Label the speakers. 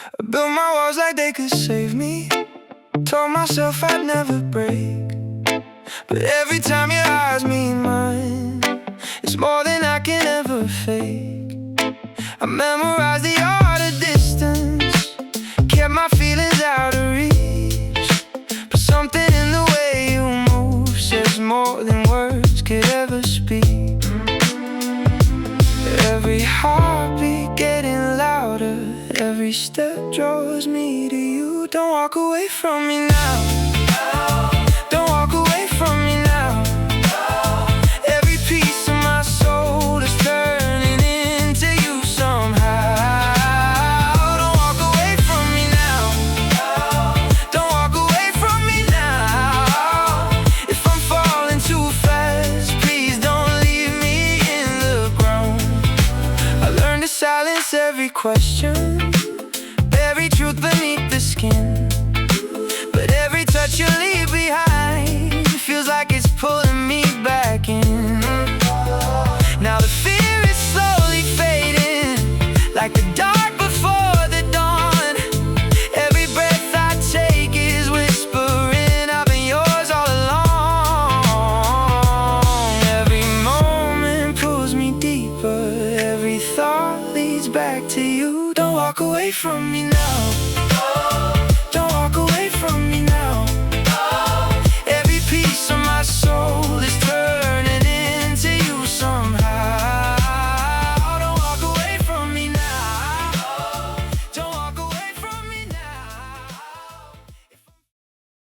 Speaker 1: I built my walls like they could save me. Told myself I'd never break. But every time your eyes meet mine, it's more than I can ever fake. I memorized the art of distance, kept my feelings out of reach. But something in the way you move says more than words could ever speak. Every heartbeat getting louder, every step draws me to you. Don't walk away from me now. Don't walk away from me now. Every piece of my soul is turning into you somehow. Don't walk away from me now. Don't walk away from me now. If I'm falling too fast, please don't leave me in the ground. I learned to silence every question, every truth beneath the skin. But every touch you leave behind feels like it's pulling me back in. Now the fear is slowly fading, like the dark before the dawn. Every breath I take is whispering, I've been yours all along. Every moment pulls me deeper, every thought leads back to you. Don't walk away from me now.